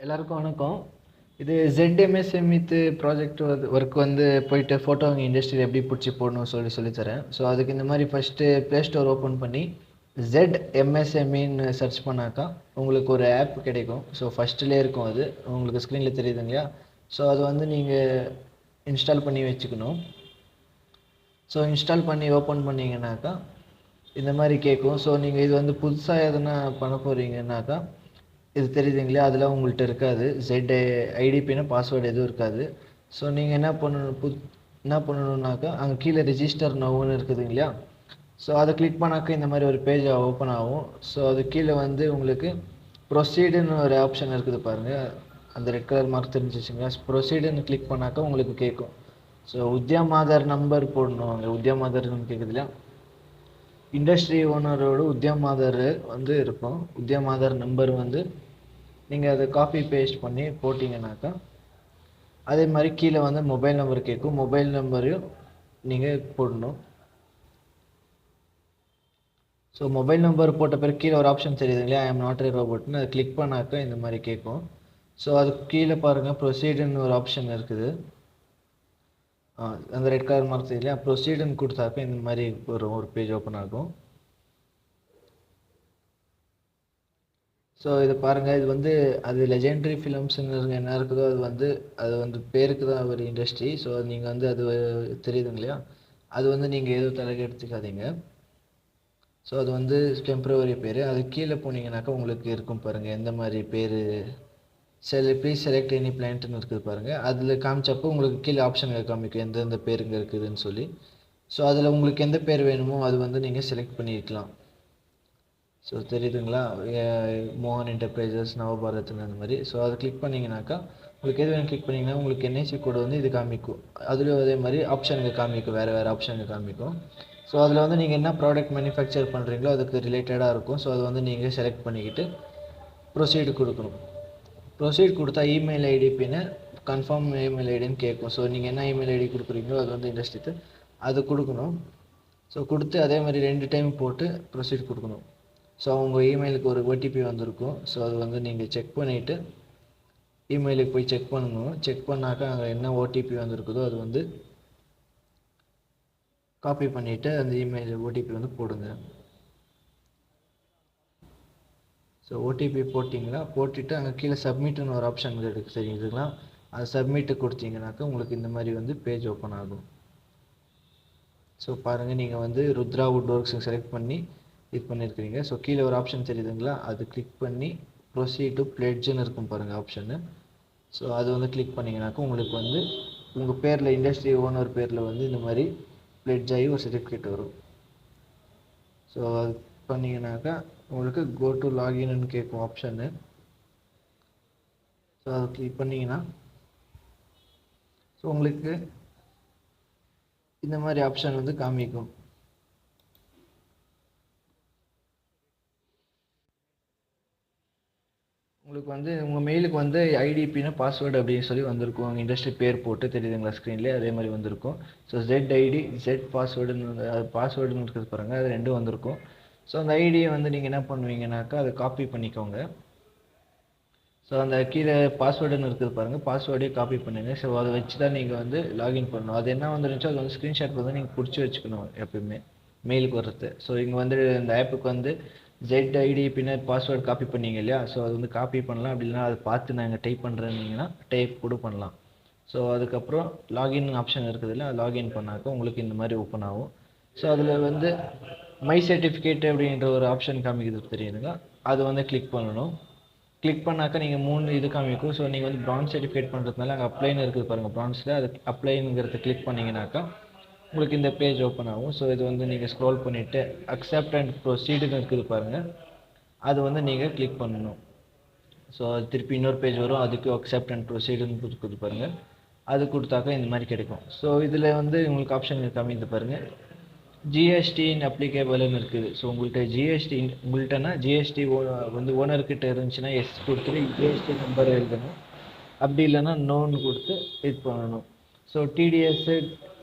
எல்லாருக்கும் வணக்கம். இது ZMSM வித் ப்ராஜெக்ட் ஒர்க் வந்து போயிட்டு ஃபோட்டோ இண்டஸ்ட்ரியில் எப்படி பிடிச்சி போடணும் சொல்லித்தரேன். ஸோ அதுக்கு இந்த மாதிரி ஃபஸ்ட்டு ப்ளே ஸ்டோர் ஓப்பன் பண்ணி ZMSMன்னு சர்ச் பண்ணாக்கா உங்களுக்கு ஒரு ஆப் கிடைக்கும். ஸோ ஃபஸ்ட்டிலே இருக்கும், அது உங்களுக்கு ஸ்க்ரீனில் தெரியுது இல்லையா? ஸோ அது வந்து நீங்கள் இன்ஸ்டால் பண்ணி வச்சுக்கணும். ஸோ இன்ஸ்டால் பண்ணி ஓப்பன் பண்ணிங்கனாக்கா இந்த மாதிரி கேட்கும். ஸோ நீங்கள் இது வந்து புதுசாக எதனா பண்ண போகிறீங்கன்னாக்கா இது தெரியுதுங்களா, அதில் உங்கள்கிட்ட இருக்காது ஐடிபின்னா பாஸ்வேர்டு எதுவும் இருக்காது. ஸோ நீங்கள் என்ன பண்ணணுன்னாக்கா அங்கே கீழே ரெஜிஸ்டர் நவுன்னு இருக்குது இல்லையா? ஸோ அதை கிளிக் பண்ணாக்கா இந்த மாதிரி ஒரு பேஜ் ஓப்பன் ஆகும். ஸோ அது கீழே வந்து உங்களுக்கு ப்ரொசீடுன்னு ஒரு ஆப்ஷன் இருக்குது பாருங்கள், அந்த ரெட் கலர் மார்க் தெரிஞ்சிச்சுங்களா? ப்ரொசீடுன்னு கிளிக் பண்ணாக்கா உங்களுக்கு கேட்கும். ஸோ உத்யம் ஆதார் நம்பர் போடணும். அங்கே உத்யம் ஆதார்னு கேட்குது இல்லையா? இண்டஸ்ட்ரி ஓனரோட உத்யம் ஆதார் வந்து இருக்கும். உத்யம் ஆதார் நம்பர் வந்து நீங்கள் அதை காப்பி பேஸ்ட் பண்ணி போட்டிங்கனாக்கா அதே மாதிரி கீழே வந்து மொபைல் நம்பர் கேட்கும். மொபைல் நம்பரையும் நீங்கள் போடணும். ஸோ மொபைல் நம்பர் போட்ட பிறகு கீழே ஒரு ஆப்ஷன் தெரியுது இல்லையா, ஐ எம் நாட் ஏ ரோபோட்னு அதை கிளிக் பண்ணாக்கா இந்த மாதிரி கேட்கும். ஸோ அதுக்கு கீழே பாருங்கள் ப்ரொசீடுன்னு ஒரு ஆப்ஷன் இருக்குது. அந்த ரெட் கலர் மார்க் தெரியும் இல்லையா, ப்ரொசீடுன்னு கொடுத்தாக்கா இந்த மாதிரி ஒரு பேஜ் ஓப்பன் ஆகும். ஸோ இது பாருங்கள், இது வந்து அது லெஜெண்டரி ஃபிலிம்ஸுன்னு என்ன இருக்குதோ அது வந்து பேருக்கு தான் ஒரு இண்டஸ்ட்ரி. ஸோ நீங்கள் வந்து அது தெரியுதுங்க இல்லையா, அது வந்து நீங்கள் எதுவும் தலைக்கு எடுத்துக்காதீங்க. ஸோ அது வந்து டெம்ப்ரவரி பேர். அது கீழே போனீங்கன்னாக்கா உங்களுக்கு இருக்கும் பாருங்கள், எந்த மாதிரி பேர் ப்ளீஸ் செலக்ட் எனி பிளான்ட்னு இருக்குது பாருங்கள். அதில் காமிச்சப்போ உங்களுக்கு கீழே ஆப்ஷனில் காமிக்கும் எந்தெந்த பேருங்க இருக்குதுன்னு சொல்லி. ஸோ அதில் உங்களுக்கு எந்த பேர் வேணுமோ அது வந்து நீங்கள் செலக்ட் பண்ணிக்கலாம். ஸோ தெரியுதுங்களா, மோகன் என்டர்பிரைசஸ், நவபாரத்னு அந்த மாதிரி. ஸோ அதை கிளிக் பண்ணிங்கனாக்கா உங்களுக்கு எது வேணும் கிளிக் பண்ணிங்கன்னா உங்களுக்கு என்ஐசி கோடு வந்து இது காமிக்கும். அதுலேயும் அதே மாதிரி ஆப்ஷனுங்க காமிக்கும், வேறு ஆப்ஷனுங்க காமிக்கும். ஸோ அதில் வந்து நீங்கள் என்ன ப்ராடக்ட் மேனுஃபேக்சர் பண்ணுறீங்களோ அதுக்கு ரிலேட்டடாக இருக்கும். ஸோ அதை வந்து நீங்கள் செலக்ட் பண்ணிக்கிட்டு ப்ரொசீடு கொடுக்கணும். ப்ரொசீட் கொடுத்தா இமெயில் ஐடி பின்ன கன்ஃபார்ம் இமெயில் ஐடின்னு கேட்கும். ஸோ நீங்கள் என்ன இமெயில் ஐடி கொடுக்குறீங்களோ அது வந்து இண்டஸ்ட்ரிக்கு அது கொடுக்கணும். ஸோ கொடுத்து அதே மாதிரி 2 டைம் போட்டு ப்ரொசீட் கொடுக்கணும். ஸோ உங்கள் இமெயிலுக்கு ஒரு ஓடிபி வந்திருக்கும். ஸோ அது வந்து நீங்கள் செக் பண்ணிவிட்டு இமெயிலுக்கு போய் செக் பண்ணணும். செக் பண்ணாக்கா அங்கே என்ன ஓடிபி வந்திருக்குதோ அது வந்து காப்பி பண்ணிவிட்டு அந்த இமெயில் ஓடிபி வந்து போடுங்க. ஸோ ஓடிபி போட்டிங்கன்னா போட்டுட்டு அங்கே கீழே சப்மிட்னு ஒரு ஆப்ஷன் இருக்குது தெரியுதுங்களா, அது சப்மிட்டு கொடுத்தீங்கன்னாக்கா உங்களுக்கு இந்த மாதிரி வந்து பேஜ் ஓப்பன் ஆகும். ஸோ பாருங்கள், நீங்கள் வந்து ருத்ரா வுட் ஒர்க்ஸ் செலக்ட் பண்ணி இது பண்ணியிருக்கிறீங்க. ஸோ கீழே ஒரு ஆப்ஷன் தெரியுதுங்களா, அது கிளிக் பண்ணி ப்ரொசீட் டு பிளெட்ஜுன்னு இருக்கும் பாருங்கள் ஆப்ஷனு. ஸோ அது வந்து கிளிக் பண்ணிங்கனாக்கா உங்களுக்கு வந்து உங்கள் பேரில் இண்டஸ்ட்ரி ஓனர் பேரில் வந்து இந்த மாதிரி பிளெட்ஜ் ஆகி ஒரு சர்டிஃபிகேட் வரும். ஸோ அது பண்ணிங்கனாக்கா உங்களுக்கு கோ டு லாகின்னு கேட்கும் ஆப்ஷனு. ஸோ அதை கிளிக் பண்ணிங்கன்னா ஸோ உங்களுக்கு இந்த மாதிரி ஆப்ஷன் வந்து காமிக்கும். உங்களுக்கு வந்து உங்கள் மெயிலுக்கு வந்து ஐடிபின்னா பாஸ்வேர்டு அப்படின்னு சொல்லி வந்திருக்கும். உங்கள் இண்டஸ்ட்ரி பேர் போட்டு தெரியுதுங்களா ஸ்க்ரீன்லேயே, அதே மாதிரி வந்திருக்கும். ஸோ ZID Z பாஸ்வேர்டுன்னு அது பாஸ்வேர்டுன்னு இருக்கிறது பாருங்கள், அது 2 வந்திருக்கும். ஸோ அந்த ஐடியை வந்து நீங்கள் என்ன பண்ணுவீங்கனாக்கா அதை காப்பி பண்ணிக்கோங்க. ஸோ அந்த கீழே பாஸ்வேர்டுன்னு இருக்குது பாருங்கள், பாஸ்வேர்டையும் காப்பி பண்ணுங்கள். ஸோ அதை வச்சு தான் நீங்கள் வந்து லாகின் பண்ணணும். அது என்ன வந்துருந்துச்சோ அது வந்து ஸ்க்ரீன்ஷாட் வந்து நீங்கள் பிடிச்சி வச்சுக்கணும் எப்பயுமே மெயிலுக்கு வர்றது. ஸோ இங்கே வந்து இந்த ஆப்புக்கு வந்து ZID பின்னர் பாஸ்வேர்டு காப்பி பண்ணீங்க இல்லையா, ஸோ அது வந்து காப்பி பண்ணலாம். அப்படி இல்லைனா அதை பார்த்து நாங்கள் டைப் பண்ணுறேன்னீங்கன்னா டைப் கூட பண்ணலாம். ஸோ அதுக்கப்புறம் லாகின் ஆப்ஷன் இருக்குது இல்லை, அது லாகின் பண்ணாக்க உங்களுக்கு இந்த மாதிரி ஓப்பன் ஆகும். ஸோ அதில் வந்து மை சர்டிஃபிகேட் அப்படின்ற ஒரு ஆப்ஷன் காமிக்கிறது தெரியுதுங்க, அது வந்து கிளிக் பண்ணணும். கிளிக் பண்ணாக்கா நீங்கள் 3 இது காமிக்கும். ஸோ நீங்கள் வந்து ப்ரான்ஸ் சர்டிஃபிகேட் பண்ணுறதுனால அங்கே அப்ளைன்னு இருக்குது பாருங்கள், ப்ரான்ஸில் அது அப்ளைங்கிறத கிளிக் பண்ணிங்கனாக்கா உங்களுக்கு இந்த பேஜ் ஓப்பன் ஆகும். ஸோ இது வந்து நீங்கள் ஸ்க்ரோல் பண்ணிவிட்டு அக்செப்ட் அண்ட் ப்ரொசீடுன்னு இருக்குது பாருங்கள், அது வந்து நீங்கள் கிளிக் பண்ணணும். ஸோ அது திருப்பி இன்னொரு பேஜ் வரும், அதுக்கு அக்செப்ட் அண்ட் ப்ரொசீடுன்னு கொடுக்குது பாருங்கள், அது கொடுத்தாக்கா இந்த மாதிரி கிடைக்கும். ஸோ இதில் வந்து உங்களுக்கு ஆப்ஷன் காமிக்குது பாருங்கள், ஜிஎஸ்டின் அப்ளிகேபிள்னு இருக்குது. ஸோ உங்கள்கிட்ட ஜிஎஸ்டி உங்கள்கிட்டனா ஜிஎஸ்டி வந்து ஓனர்கிட்ட இருந்துச்சுன்னா எஸ் கொடுத்துட்டு ஜிஎஸ்டி நம்பர் எழுதணும். அப்படி இல்லைன்னா நோன்னு கொடுத்து இது பண்ணணும். ஸோ டிடிஎஸ்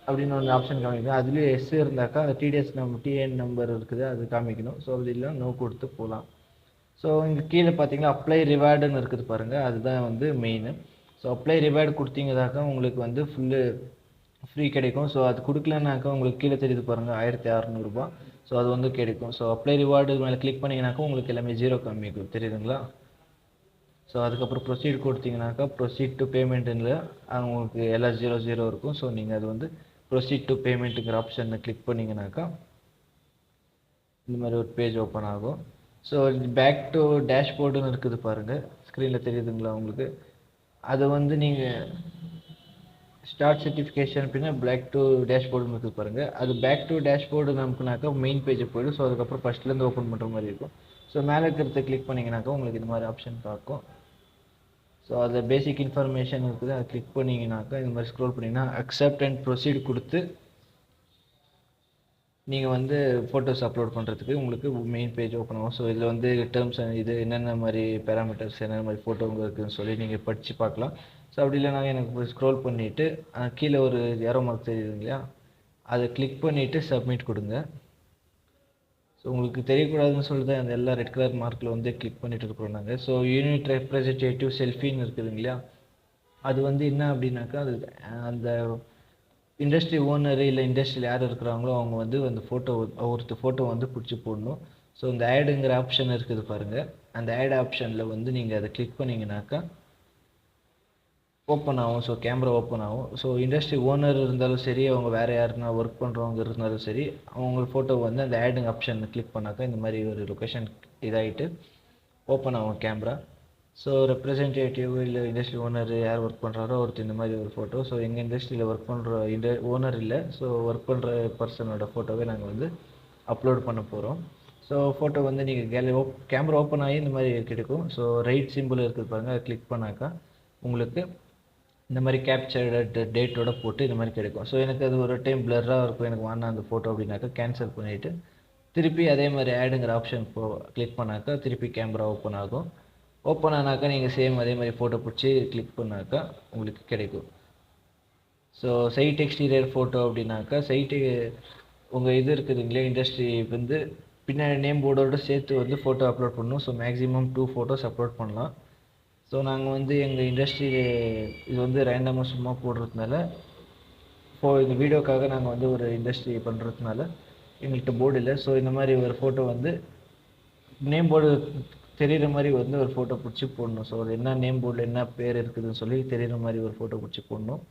அப்படின்னு ஒரு ஆப்ஷன் காமிக்கணும், அதுலேயும் எஸ் இருந்தாக்கா அந்த டிடிஎஸ் டிஎன் நம்பர் இருக்குது அது காமிக்கணும். ஸோ அது இல்லை நோ கொடுத்து போகலாம். ஸோ இங்கே கீழே பார்த்தீங்கன்னா அப்ளை ரிவார்டுன்னு இருக்குது பாருங்கள், அதுதான் வந்து மெயின். ஸோ அப்ளை ரிவார்டு கொடுத்தீங்கனாக்கா உங்களுக்கு வந்து ஃபுல்லு ஃப்ரீ கிடைக்கும். ஸோ அது கொடுக்கலனாக்கா உங்களுக்கு கீழே தெரியுது பாருங்கள் 1600 ரூபா. ஸோ அது வந்து கிடைக்கும். ஸோ அப்ளை ரிவார்டு மேலே கிளிக் பண்ணிங்கனாக்கா உங்களுக்கு எல்லாமே ஜீரோ காமிக்கும், தெரியுதுங்களா? ஸோ அதுக்கப்புறம் ப்ரொசீட் கொடுத்தீங்கனாக்கா ப்ரொசீட் டு பேமெண்ட்டில் உங்களுக்கு எல்லாம் 00 இருக்கும். ஸோ நீங்கள் அது வந்து ப்ரொசீட் டு பேமெண்ட்டுங்கிற ஆப்ஷனை கிளிக் பண்ணிங்கனாக்கா இந்த மாதிரி ஒரு பேஜ் ஓப்பன் ஆகும். ஸோ பேக் டு டேஷ்போர்டுன்னு இருக்குது பாருங்கள், ஸ்க்ரீனில் தெரியுதுங்களா உங்களுக்கு? அது வந்து நீங்கள் ஸ்டார்ட் சர்டிஃபிகேஷன் பின்னா பேக் டு டேஷ்போர்டுன்னு இருக்குது பாருங்கள், அது பேக் டு டேஷ்போர்டு நமக்குனாக்கா மெயின் பேஜுக்கு போய்டும். ஸோ அதுக்கப்புறம் ஃபஸ்ட்லேருந்து ஓப்பன் பண்ணுற மாதிரி இருக்கும். ஸோ மேலே இருக்கிறத கிளிக் பண்ணிங்கனாக்கா உங்களுக்கு இந்த மாதிரி ஆப்ஷன் பார்க்கும். ஸோ அதில் பேசிக் இன்ஃபர்மேஷன் இருக்குது, அதை கிளிக் பண்ணிங்கனாக்கா இந்த மாதிரி ஸ்க்ரோல் பண்ணிங்கன்னா அக்செப்ட் அண்ட் ப்ரொசீட் கொடுத்து நீங்கள் வந்து ஃபோட்டோஸ் அப்லோட் பண்ணுறதுக்கு உங்களுக்கு மெயின் பேஜ் ஓப்பன் ஆகும். ஸோ இதில் வந்து டேர்ம்ஸ் இது என்னென்ன மாதிரி பேராமீட்டர்ஸ் என்னென்ன மாதிரி ஃபோட்டோ இருக்குதுன்னு சொல்லி நீங்கள் படித்து பார்க்கலாம். ஸோ அப்படி இல்லைனா எனக்கு ஸ்க்ரோல் பண்ணிவிட்டு கீழே ஒரு ஏரோ மார்க் தெரியுது இல்லையா, அதை கிளிக் பண்ணிவிட்டு சப்மிட் கொடுங்க. ஸோ உங்களுக்கு தெரியக்கூடாதுன்னு சொல்லி தான் அந்த எல்லா ரெட் கலர் மார்க்கில் வந்து கிளிக் பண்ணிட்டு இருக்கிறோம் நாங்கள். ஸோ யூனிட் ரெப்ரஸன்டேட்டிவ் செல்ஃபின்னு இருக்குது இல்லையா, அது வந்து என்ன அப்படின்னாக்கா அது அந்த இண்டஸ்ட்ரி ஓனரு இல்லை இண்டஸ்ட்ரியில் யார் இருக்கிறாங்களோ அவங்க வந்து அந்த ஒருத்தர் ஃபோட்டோ வந்து பிடிச்சி போடணும். ஸோ இந்த ஆடுங்கிற ஆப்ஷன் இருக்குது பாருங்கள், அந்த ஆட் ஆப்ஷனில் வந்து நீங்கள் அதை கிளிக் பண்ணிங்கனாக்கா ஓப்பன் ஆகும். ஸோ கேமரா ஓப்பன் ஆகும். ஸோ இண்டஸ்ட்ரி ஓனர் இருந்தாலும் சரி, அவங்க வேறு யாருன்னா ஒர்க் பண்ணுறவங்க இருந்தாலும் சரி, அவங்க ஃபோட்டோ வந்து அந்த ஆடுங்க ஆப்ஷன் கிளிக் பண்ணாக்கா இந்த மாதிரி ஒரு லொக்கேஷன் இதாகிட்டு ஓப்பன் ஆகும் கேமரா. ஸோ ரெப்ரஸன்டேட்டிவ் இல்லை இண்டஸ்ட்ரி ஓனர் யார் ஒர்க் பண்ணுறாரோ ஒருத்தர் இந்த மாதிரி ஒரு ஃபோட்டோ. ஸோ எங்கள் இண்டஸ்ட்ரியில் ஒர்க் பண்ணுற ஓனர் இல்லை, ஸோ ஒர்க் பண்ணுற பர்சனோட ஃபோட்டோவே நாங்கள் வந்து அப்லோட் பண்ண போகிறோம். ஸோ ஃபோட்டோ வந்து நீங்கள் கேமரா ஓப்பன் ஆகி இந்த மாதிரி கிடைக்கும். ஸோ ரைட் சிம்பிள் இருக்குது பாருங்கள், அதை கிளிக் பண்ணாக்கா உங்களுக்கு இந்த மாதிரி கேப்சர்டு டேட்டோட போட்டு இந்த மாதிரி கிடைக்கும். ஸோ எனக்கு அது ஒரு டைம் பிளர்ராக இருக்கும், எனக்கு வேணாம் அந்த ஃபோட்டோ அப்படின்னாக்கா கேன்சல் பண்ணிவிட்டு திருப்பி அதே மாதிரி ஆடுங்கிற ஆப்ஷன் கிளிக் பண்ணாக்கா திருப்பி கேமரா ஓப்பன் ஆகும். ஓப்பன் ஆனாக்கா நீங்கள் சேம் அதே மாதிரி ஃபோட்டோ பிடிச்சி கிளிக் பண்ணாக்கா உங்களுக்கு கிடைக்கும். ஸோ சைட் எக்ஸ்டீரியர் ஃபோட்டோ அப்படின்னாக்கா சைட்டு உங்கள் இது இருக்குதுங்களே இண்டஸ்ட்ரி வந்து பின்னாடி நேம் போர்டோடு சேர்த்து வந்து ஃபோட்டோ அப்லோட் பண்ணணும். ஸோ மேக்ஸிமம் 2 ஃபோட்டோஸ் அப்லோட் பண்ணலாம். ஸோ நாங்கள் வந்து எங்கள் இண்டஸ்ட்ரி இது வந்து ரேண்டமாக சும்மா போடுறதுனால இந்த வீடியோக்காக நாங்கள் வந்து ஒரு இண்டஸ்ட்ரி பண்ணுறதுனால எங்கள்கிட்ட போர்டு இல்லை. ஸோ இந்த மாதிரி ஒரு ஃபோட்டோ வந்து நேம் போர்டு தெரிகிற மாதிரி வந்து ஒரு ஃபோட்டோ பிடிச்சி போடணும். ஸோ அது என்ன நேம் போர்டில் என்ன பேர் இருக்குதுன்னு சொல்லி தெரிகிற மாதிரி ஒரு ஃபோட்டோ பிடிச்சி போடணும்.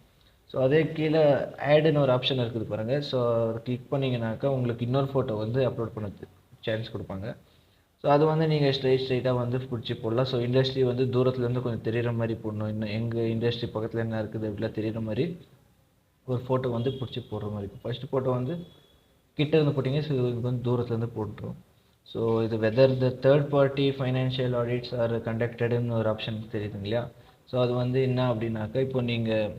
ஸோ அதே கீழே ஆடுன்னு ஒரு ஆப்ஷன் இருக்குது பாருங்கள். ஸோ அதை கிளிக் பண்ணிங்கனாக்கா உங்களுக்கு இன்னொரு ஃபோட்டோ வந்து அப்லோட் பண்ண சான்ஸ் கொடுப்பாங்க. ஸோ அது வந்து நீங்கள் ஸ்ட்ரைட்டாக வந்து பிடிச்சி போடலாம். ஸோ இண்டஸ்ட்ரி வந்து தூரத்துலேருந்து கொஞ்சம் தெரிகிற மாதிரி போடணும். இன்னும் எங்கள் இண்டஸ்ட்ரி பக்கத்தில் என்ன இருக்குது அப்படிலாம் தெரிகிற மாதிரி ஒரு ஃபோட்டோ வந்து பிடிச்சி போடுற மாதிரி இருக்கும். ஃபஸ்ட்டு ஃபோட்டோ வந்து கிட்ட இருந்து போட்டிங்க, ஸோ இது வந்து தூரத்துலேருந்து போட்டுரும். ஸோ இது whether the third party financial audits are கண்டக்டடுன்னு ஒரு ஆப்ஷன் தெரியுதுங்க இல்லையா. ஸோ அது வந்து என்ன அப்படின்னாக்கா இப்போ நீங்கள்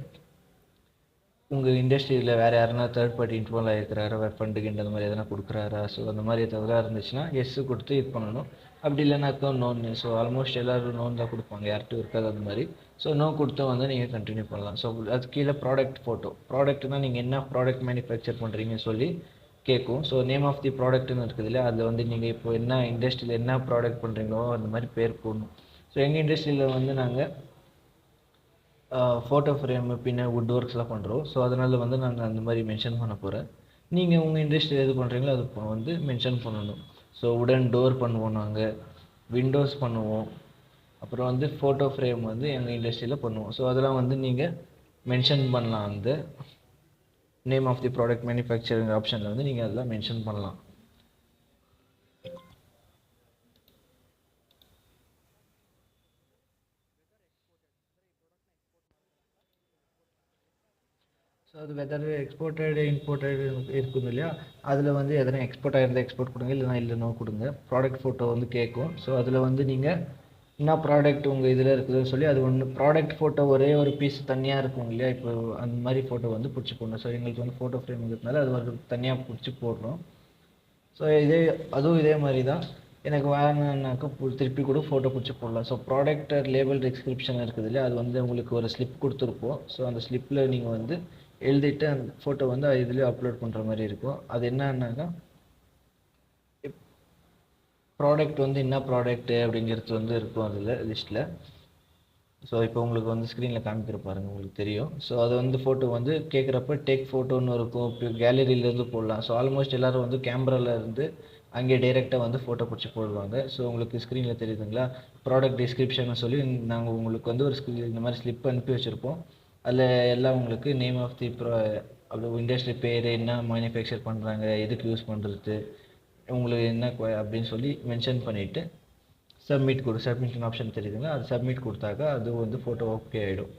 உங்கள் இண்டஸ்ட்ரியில் வேறு யாருன்னா தேர்ட் பார்ட்டி இன்வால்வ் ஆகிருக்கிறாரா, வேறு ஃபண்டு கிண்டு அந்த மாதிரி எதனா கொடுக்குறாரா, ஸோ அந்த மாதிரி எதாவது இருந்துச்சுன்னா எஸ் கொடுத்து இது பண்ணணும். அப்படி இல்லைனாக்கா நோன்னு. ஸோ ஆல்மோஸ்ட் எல்லோரும் நோன் தான் கொடுப்பாங்க, யார்கிட்டும் இருக்காது அந்த மாதிரி. ஸோ நோ கொடுத்து வந்து நீங்கள் கண்டினியூ பண்ணலாம். ஸோ அது கீழே ப்ராடக்ட் ஃபோட்டோ, ப்ராடக்ட்னா நீங்கள் என்ன ப்ராடக்ட் மேனுஃபேக்சர் பண்ணுறீங்கன்னு சொல்லி கேட்கும். ஸோ நேம் ஆஃப் தி ப்ராடக்ட்னு இருக்குது இல்லையா, அதில் வந்து நீங்கள் இப்போ என்ன இண்டஸ்ட்ரியில் என்ன ப்ராடக்ட் பண்ணுறீங்களோ அந்த மாதிரி பேர் போடணும். ஸோ எங்கள் இண்டஸ்ட்ரியில் வந்து நாங்கள் ஃபோட்டோ ஃப்ரேமு பின்ன வுட் ஒர்க்ஸ்லாம் பண்ணுறோம். ஸோ அதனால் வந்து நாங்கள் அந்த மாதிரி மென்ஷன் பண்ண போகிறேன். நீங்கள் உங்கள் இண்டஸ்ட்ரியில் எது பண்ணுறீங்களோ அது வந்து மென்ஷன் பண்ணணும். ஸோ உடன் டோர் பண்ணுவோம், நாங்கள் விண்டோஸ் பண்ணுவோம், அப்புறம் வந்து ஃபோட்டோ ஃப்ரேம் வந்து எங்கள் இண்டஸ்ட்ரியில் பண்ணுவோம். ஸோ அதெல்லாம் வந்து நீங்கள் மென்ஷன் பண்ணலாம். அந்த name of the product manufacturing ஆப்ஷனில் வந்து நீங்கள் அதெல்லாம் மென்ஷன் பண்ணலாம். ஸோ அது வெதர் எக்ஸ்போர்ட்டட் இம்போர்ட்டட் இருக்குது இல்லையா, அதில் வந்து எதனா எக்ஸ்போர்ட் ஆகிருந்தால் எக்ஸ்போர்ட் கொடுங்க, இல்லைனோ கொடுங்க. ப்ராடக்ட் ஃபோட்டோ வந்து கேட்கும். ஸோ அதில் வந்து நீங்கள் என்ன ப்ராடக்ட் உங்கள் இதில் இருக்குதுன்னு சொல்லி அது ஒன்று ப்ராடக்ட் ஃபோட்டோ ஒரே ஒரு பீஸ் தனியாக இருக்கும் இல்லையா, இப்போ அந்த மாதிரி ஃபோட்டோ வந்து பிடிச்சி போடணும். ஸோ எங்களுக்கு வந்து ஃபோட்டோ ஃப்ரேம் இருக்கிறதுனால அது ஒரு தனியாக பிடிச்சி போடுறோம். ஸோ அதுவும் இதே மாதிரி தான். எனக்கு வேணும்னாக்கா திருப்பி கூட ஃபோட்டோ பிடிச்சி போடலாம். ஸோ ப்ராடக்ட் லேபிள் டிஸ்கிரிப்ஷன் இருக்குது இல்லையா, அது வந்து உங்களுக்கு ஒரு ஸ்லிப் கொடுத்துருப்போம். ஸோ அந்த ஸ்லிப்பில் நீங்கள் வந்து எழுதிட்டு அந்த ஃபோட்டோ வந்து இதுலேயே அப்லோட் பண்ணுற மாதிரி இருக்கும். அது என்னன்னாக்கா ப்ராடக்ட் வந்து என்ன ப்ராடக்ட்டு அப்படிங்கிறது வந்து இருக்கும் அதில் லிஸ்ட்டில். ஸோ இப்போ உங்களுக்கு வந்து ஸ்க்ரீனில் காமிக்கிற பாருங்கள், உங்களுக்கு தெரியும். ஸோ அது வந்து ஃபோட்டோ வந்து கேட்குறப்ப டேக் ஃபோட்டோன்னு இருக்கும், இப்போ கேலரியிலேருந்து போடலாம். ஸோ ஆல்மோஸ்ட் எல்லோரும் வந்து கேமராவில் இருந்து அங்கே டைரெக்டாக வந்து ஃபோட்டோ பிடிச்சி போடுவாங்க. ஸோ உங்களுக்கு ஸ்க்ரீனில் தெரியுதுங்களா, ப்ராடக்ட் டிஸ்கிரிப்ஷன் சொல்லி நாங்கள் உங்களுக்கு வந்து ஒரு இந்த மாதிரி ஸ்லிப் அனுப்பி வச்சுருப்போம். அதில் எல்லாம் உங்களுக்கு நேம் ஆஃப் தி அப்படி இண்டஸ்ட்ரி பேர், என்ன மேனுஃபேக்சர் பண்ணுறாங்க, எதுக்கு யூஸ் பண்ணுறது, உங்களுக்கு என்ன அப்படின்னு சொல்லி மென்ஷன் பண்ணிவிட்டு சப்மிஷன் ஆப்ஷன் தெரியுதுங்களா, அது சப்மிட் கொடுத்தாக்கா அது வந்து ஃபோட்டோ ஓகே ஆகிடும்.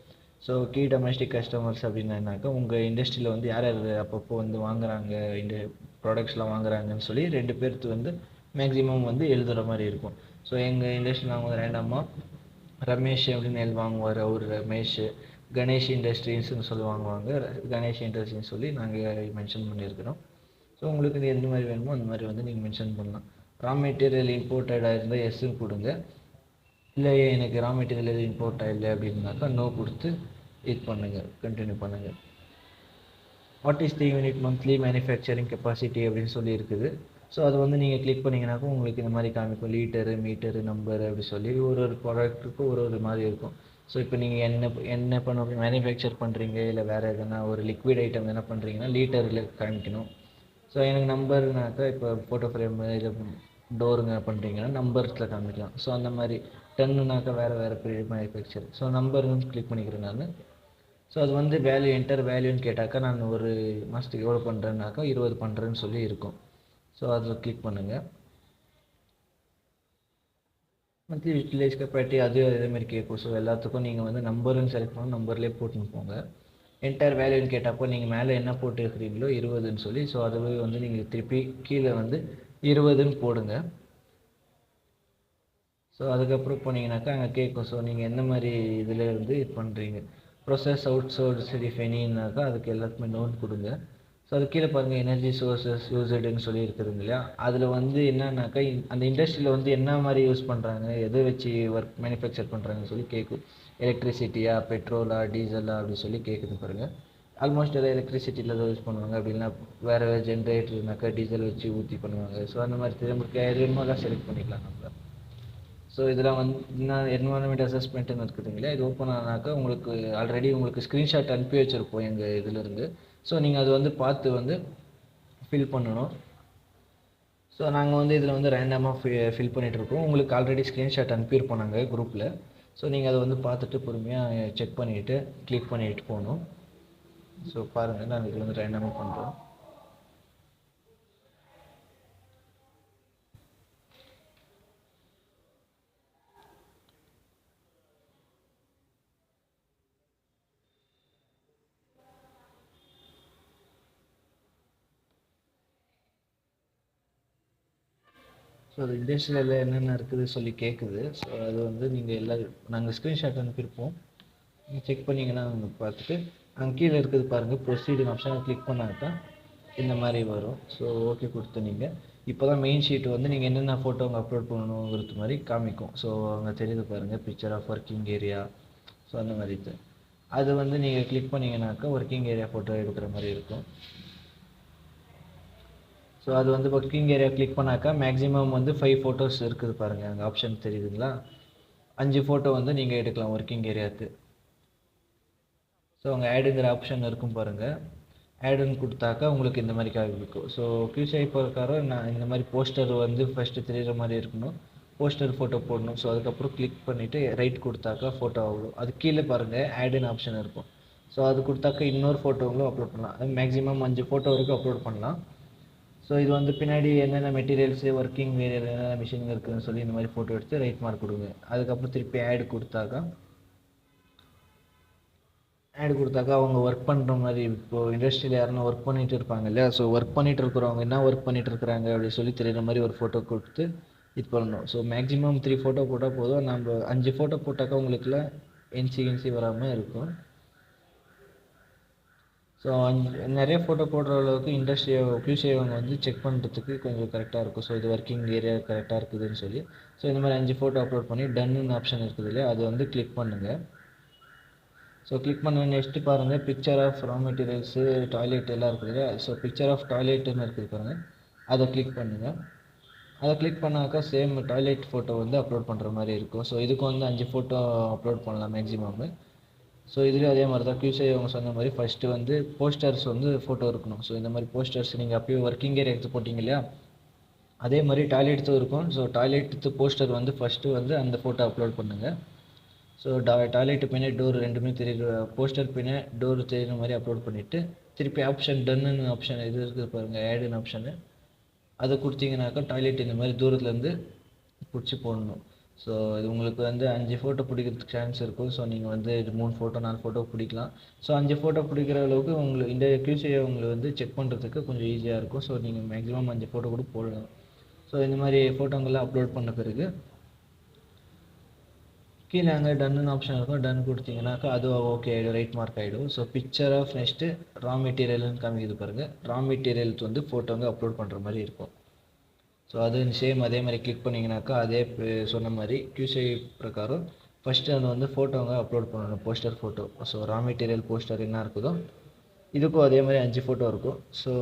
ஸோ கீ டொமஸ்டிக் கஸ்டமர்ஸ் அப்படின்னாக்கா உங்கள் இண்டஸ்ட்ரியில் வந்து யார் யார் அப்பப்போ வந்து வாங்குறாங்க, இந்த ப்ராடக்ட்ஸ்லாம் வாங்குறாங்கன்னு சொல்லி 2 பேருக்கு வந்து மேக்ஸிமம் வந்து எழுதுகிற மாதிரி இருக்கும். ஸோ எங்கள் இண்டஸ்ட்ரியில் அவங்க ரேண்டமாக ரமேஷ் அப்படின்னு வாங்குவார், அவர் ரமேஷ். கணேஷ் இண்டஸ்ட்ரீஸ்ன்னு சொல்லி வாங்குவாங்க, கணேஷ் இண்டஸ்ட்ரின்னு சொல்லி நாங்கள் மென்ஷன் பண்ணியிருக்கிறோம். ஸோ உங்களுக்கு எந்த மாதிரி வேணுமோ அந்த மாதிரி வந்து நீங்கள் மென்ஷன் பண்ணலாம். ரா மெட்டீரியல் இம்போர்ட்டடாக இருந்தால் எஸ்ன்னு கொடுங்க. இல்லை எனக்கு ரா மெட்டீரியல் எதுவும் இம்போர்ட் ஆகலை அப்படின்னாக்கா நோ கொடுத்து இது பண்ணுங்கள், கண்டினியூ பண்ணுங்கள். What is the unit monthly manufacturing capacity அப்படின்னு சொல்லி இருக்குது. ஸோ அது வந்து நீங்கள் கிளிக் பண்ணிங்கனாக்கா உங்களுக்கு இந்த மாதிரி காமிக்கும், லீட்டரு, மீட்டரு, நம்பர் அப்படி சொல்லி ஒரு ப்ராடக்ட்டுக்கும் ஒரு மாதிரி இருக்கும். ஸோ இப்போ நீங்கள் என்ன பண்ண மேனுஃபேக்சர் பண்ணுறீங்க, இல்லை வேறு எதனா ஒரு லிக்விட் ஐட்டம் என்ன பண்ணுறீங்கன்னா லீட்டரில் காமிக்கணும். ஸோ எனக்கு நம்பர்னாக்கா இப்போ ஃபோட்டோ ஃப்ரேமு இது டோருங்க பண்ணுறீங்கன்னா நம்பர்ஸில் காமிக்கலாம். ஸோ அந்த மாதிரி டன்னுனாக்கா வேறு பெரிய மேனுஃபேக்சர். ஸோ நம்பர்னு கிளிக் பண்ணிக்கிறேன் நான். ஸோ அது வந்து வேல்யூ என்டர் வேல்யூன்னு கேட்டாக்கா நான் ஒரு மாதத்துக்கு எவ்வளோ பண்ணுறேன்னாக்கா 20 பண்ணுறேன்னு சொல்லி இருக்கும். ஸோ அதில் கிளிக் பண்ணுங்கள். மந்த்லி யூட்டிலைஸ் கெப்பாசிட்டி அது இதேமாதிரி கேட்கும். ஸோ எல்லாத்துக்கும் நீங்கள் வந்து நம்பருன்னு செலக்ட் பண்ணணும், நம்பர்லேயே போட்டுன்னு போங்க. என்டர் வேல்யூன்னு கேட்டப்போ நீங்கள் மேலே என்ன போட்டுருக்கிறீங்களோ 20ன்னு சொல்லி, ஸோ அதுவே வந்து நீங்கள் திருப்பி கீழே வந்து 20ன்னு போடுங்க. ஸோ அதுக்கப்புறம் போனீங்கன்னாக்கா அங்கே கேட்கும். ஸோ நீங்கள் எந்த மாதிரி இதில் வந்து இது பண்ணுறீங்க, ப்ரொசஸ் அவுட் சோர்ஸ் இஃப் எனின்னாக்கா அதுக்கு எல்லாத்துக்குமே நோட் கொடுங்க. ஸோ அது கீழே பாருங்கள் எனர்ஜி சோர்ஸஸ் யூஸ்டுன்னு சொல்லி இருக்குதுங்க இல்லையா, அதில் வந்து என்னன்னாக்கா அந்த இண்டஸ்ட்ரியில் வந்து என்ன மாதிரி யூஸ் பண்ணுறாங்க, எதை வச்சு ஒர்க் மேனுஃபேக்சர் பண்ணுறாங்கன்னு சொல்லி கேட்கும். எலக்ட்ரிசிட்டியா, பெட்ரோலா, டீசலா அப்படி சொல்லி கேட்குது பாருங்கள். ஆல்மோஸ்ட் எதாவது எலக்ட்ரிசிட்டியில் தான் யூஸ் பண்ணுவாங்க, அப்படின்னா வேறு ஜென்ரேட்டர்னாக்கா டீசல் வச்சு ஊற்றி பண்ணுவாங்க. ஸோ அந்த மாதிரி திரும்ப எதுவுமே தான் செலக்ட் பண்ணிக்கலாம் நம்ம. ஸோ இதில் வந்து இன்னும் என்வரான்மெண்ட் அசஸ்மெண்ட்டுன்னு இருக்குதுங்களா, இது ஓப்பன் ஆனாக்கா உங்களுக்கு ஆல்ரெடி உங்களுக்கு ஸ்க்ரீன்ஷாட் அனுப்பி வச்சுருப்போம் எங்கள் இதிலேருந்து. ஸோ நீங்கள் அது வந்து பார்த்து வந்து ஃபில் பண்ணணும். ஸோ நாங்கள் வந்து இதில் வந்து ரேண்டமாக ஃபில் பண்ணிகிட்ருக்கோம். உங்களுக்கு ஆல்ரெடி ஸ்க்ரீன்ஷாட் அனுப்பியிருப்போம் நாங்கள் குரூப்பில். ஸோ நீங்கள் அதை வந்து பார்த்துட்டு பொறுமையாக செக் பண்ணிவிட்டு கிளிக் பண்ணிவிட்டு போகணும். ஸோ பாருங்கள், நாங்கள் இதில் வந்து ரேண்டமாக பண்ணுறோம். ஸோ அது இண்டஸ்ட்ரியில் என்னென்ன இருக்குது சொல்லி கேட்குது. ஸோ அது வந்து நீங்கள் நாங்கள் ஸ்க்ரீன்ஷாட் அனுப்பியிருப்போம், செக் பண்ணிங்கன்னா பார்த்துட்டு அங்கே கீழே இருக்குது பாருங்கள் ப்ரொசீடிங் ஆப்ஷன், கிளிக் பண்ணாக்கா இந்த மாதிரி வரும். ஸோ ஓகே கொடுத்து நீங்கள் இப்போ தான் மெயின் ஷீட் வந்து நீங்கள் என்னென்ன ஃபோட்டோ அங்கே அப்லோட் பண்ணணுங்கிறது மாதிரி காமிக்கும். ஸோ அங்கே தெரியுது பாருங்கள் picture of working area. So அந்த மாதிரி இது அது வந்து நீங்கள் கிளிக் பண்ணிங்கனாக்கா ஒர்க்கிங் ஏரியா ஃபோட்டோ எடுக்கிற மாதிரி இருக்கும். ஸோ அது வந்து ஒர்க்கிங் ஏரியா கிளிக் பண்ணாக்கா மேக்ஸிமம் வந்து 5 ஃபோட்டோஸ் இருக்குது பாருங்கள், அங்கே ஆப்ஷன் தெரியுதுங்களா, 5 ஃபோட்டோ வந்து நீங்கள் எடுக்கலாம் ஒர்க்கிங் ஏரியாவுக்கு. ஸோ அங்கே ஆடுங்கிற ஆப்ஷன் இருக்கும் பாருங்கள், ஆடுன்னு கொடுத்தாக்கா உங்களுக்கு இந்த மாதிரி காமிக்கும். ஸோ QCI பிரகாரம் நான் இந்த மாதிரி போஸ்டர் வந்து ஃபஸ்ட்டு தெரிகிற மாதிரி இருக்கணும், போஸ்டர் ஃபோட்டோ போடணும். ஸோ அதுக்கப்புறம் கிளிக் பண்ணிவிட்டு ரைட் கொடுத்தாக்கா ஃபோட்டோ ஆகும். அது கீழே பாருங்கள் ஆடுன்னு ஆப்ஷன் இருக்கும். ஸோ அது கொடுத்தாக்கா இன்னொரு ஃபோட்டோங்களும் அப்லோட் பண்ணலாம். அது மேக்ஸிமம் 5 ஃபோட்டோ வரைக்கும் அப்லோட் பண்ணலாம். ஸோ இது வந்து பின்னாடி என்னென்ன மெட்டீரியல்ஸு ஒர்க்கிங் ஏரியாவில் என்னென்ன மிஷின் இருக்குதுன்னு சொல்லி இந்த மாதிரி ஃபோட்டோ எடுத்து ரைட் மார்க் கொடுங்க. அதுக்கப்புறம் திருப்பி ஆடு கொடுத்தாக்கா அவங்க ஒர்க் பண்ணுற மாதிரி, இப்போது இண்டஸ்ட்ரியில் யாருன்னா ஒர்க் பண்ணிகிட்டு இருப்பாங்க இல்லையா, ஸோ ஒர்க் பண்ணிகிட்டு இருக்கிறவங்க என்ன ஒர்க் பண்ணிகிட்டு இருக்கிறாங்க அப்படின்னு சொல்லி தெரியுற மாதிரி ஒரு ஃபோட்டோ கொடுத்து இது பண்ணணும். ஸோ மேக்ஸிமம் 3 ஃபோட்டோ போட்டால் போதும். நம்ம 5 ஃபோட்டோ போட்டாக்கா உங்களுக்குலாம் என்சி வராமல் இருக்கும். ஸோ நிறைய ஃபோட்டோ போடுற அளவுக்கு இண்டஸ்ட்ரியை QCI அவங்க வந்து செக் பண்ணுறதுக்கு கொஞ்சம் கரெக்டாக இருக்கும். ஸோ இது ஒர்க்கிங் ஏரியா கரெக்டாக இருக்குதுன்னு சொல்லி, ஸோ இந்த மாதிரி 5 ஃபோட்டோ அப்லோட் பண்ணி டன்னு ஆப்ஷன் இருக்குது இல்லையா, அது வந்து கிளிக் பண்ணுங்கள். ஸோ கிளிக் பண்ண நெக்ஸ்ட்டு பாருங்கள் picture of raw materials toilet எல்லாம் இருக்குது இல்லையா. ஸோ பிக்சர் ஆஃப் டாய்லெட்டுன்னு இருக்குது பாருங்கள், அதை கிளிக் பண்ணுங்கள். அதை கிளிக் பண்ணாக்கா சேம் டாய்லெட் ஃபோட்டோ வந்து அப்லோட் பண்ணுற மாதிரி இருக்கும். ஸோ இதுக்கு வந்து 5 ஃபோட்டோ அப்லோட் பண்ணலாம் மேக்ஸிமம். ஸோ இதுலேயும் அதே மாதிரி தான் QC அவங்க சொன்ன மாதிரி ஃபஸ்ட்டு வந்து போஸ்டர்ஸ் வந்து ஃபோட்டோ இருக்கணும். ஸோ இந்த மாதிரி போஸ்டர்ஸ் நீங்கள் அப்பயே ஒர்க்கிங் ஏரியா எடுத்து போட்டிங்க இல்லையா, அதே மாதிரி டாய்லெட்ஸும் இருக்கும். ஸோ டாய்லெட்டு போஸ்டர் வந்து ஃபஸ்ட்டு வந்து அந்த ஃபோட்டோ அப்லோட் பண்ணுங்கள். ஸோ டாய்லெட்டு பின்னே டோர் ரெண்டுமே தெரியுற போஸ்டர் பின்னே டோர் தெரியுற மாதிரி அப்லோட் பண்ணிவிட்டு திருப்பி ஆப்ஷன் டன்னுன்னு ஆப்ஷன் இது இருக்குது பாருங்கள், ஆடுன்னு ஆப்ஷனு, அதை கொடுத்தீங்கன்னாக்கா டாய்லெட் இந்த மாதிரி தூரத்துலேருந்து பிடிச்சி போடணும். ஸோ இது உங்களுக்கு வந்து 5 ஃபோட்டோ பிடிக்கிறதுக்கு சான்ஸ் இருக்கும். ஸோ நீங்கள் வந்து 3 ஃபோட்டோ 4 ஃபோட்டோ பிடிக்கலாம். ஸோ 5 ஃபோட்டோ பிடிக்கிற அளவுக்கு உங்களுக்கு இந்த QCயை உங்களுக்கு வந்து செக் பண்ணுறதுக்கு கொஞ்சம் ஈஸியாக இருக்கும். ஸோ நீங்கள் மேக்ஸிமம் 5 ஃபோட்டோ கூட போடலாம். ஸோ இந்த மாதிரி ஃபோட்டோங்கள்லாம் அப்லோட் பண்ண பிறகு கீழே அங்கே டன்னு ஆப்ஷன் இருக்கும். டன் கொடுத்தீங்கன்னாக்கா அது ஓகே ஆகிடும், ரைட் மார்க் ஆகிடும். ஸோ பிக்சர் ஆஃப் நெக்ஸ்ட்டு ரா மெட்டீரியல்னு காமிக்குது பாருங்கள். ரா மெட்டீரியலுக்கு வந்து ஃபோட்டோங்க அப்லோட் பண்ணுற மாதிரி இருக்கும். ஸோ அது சேம் அதே மாதிரி கிளிக் பண்ணிங்கனாக்கா அதே சொன்ன மாதிரி QC பிரகாரம் ஃபஸ்ட்டு அது வந்து ஃபோட்டோங்க அப்லோட் பண்ணணும், poster photo. So raw material poster என்ன இருக்குதோ இதுக்கும் அதே மாதிரி 5 ஃபோட்டோ இருக்கும். ஸோ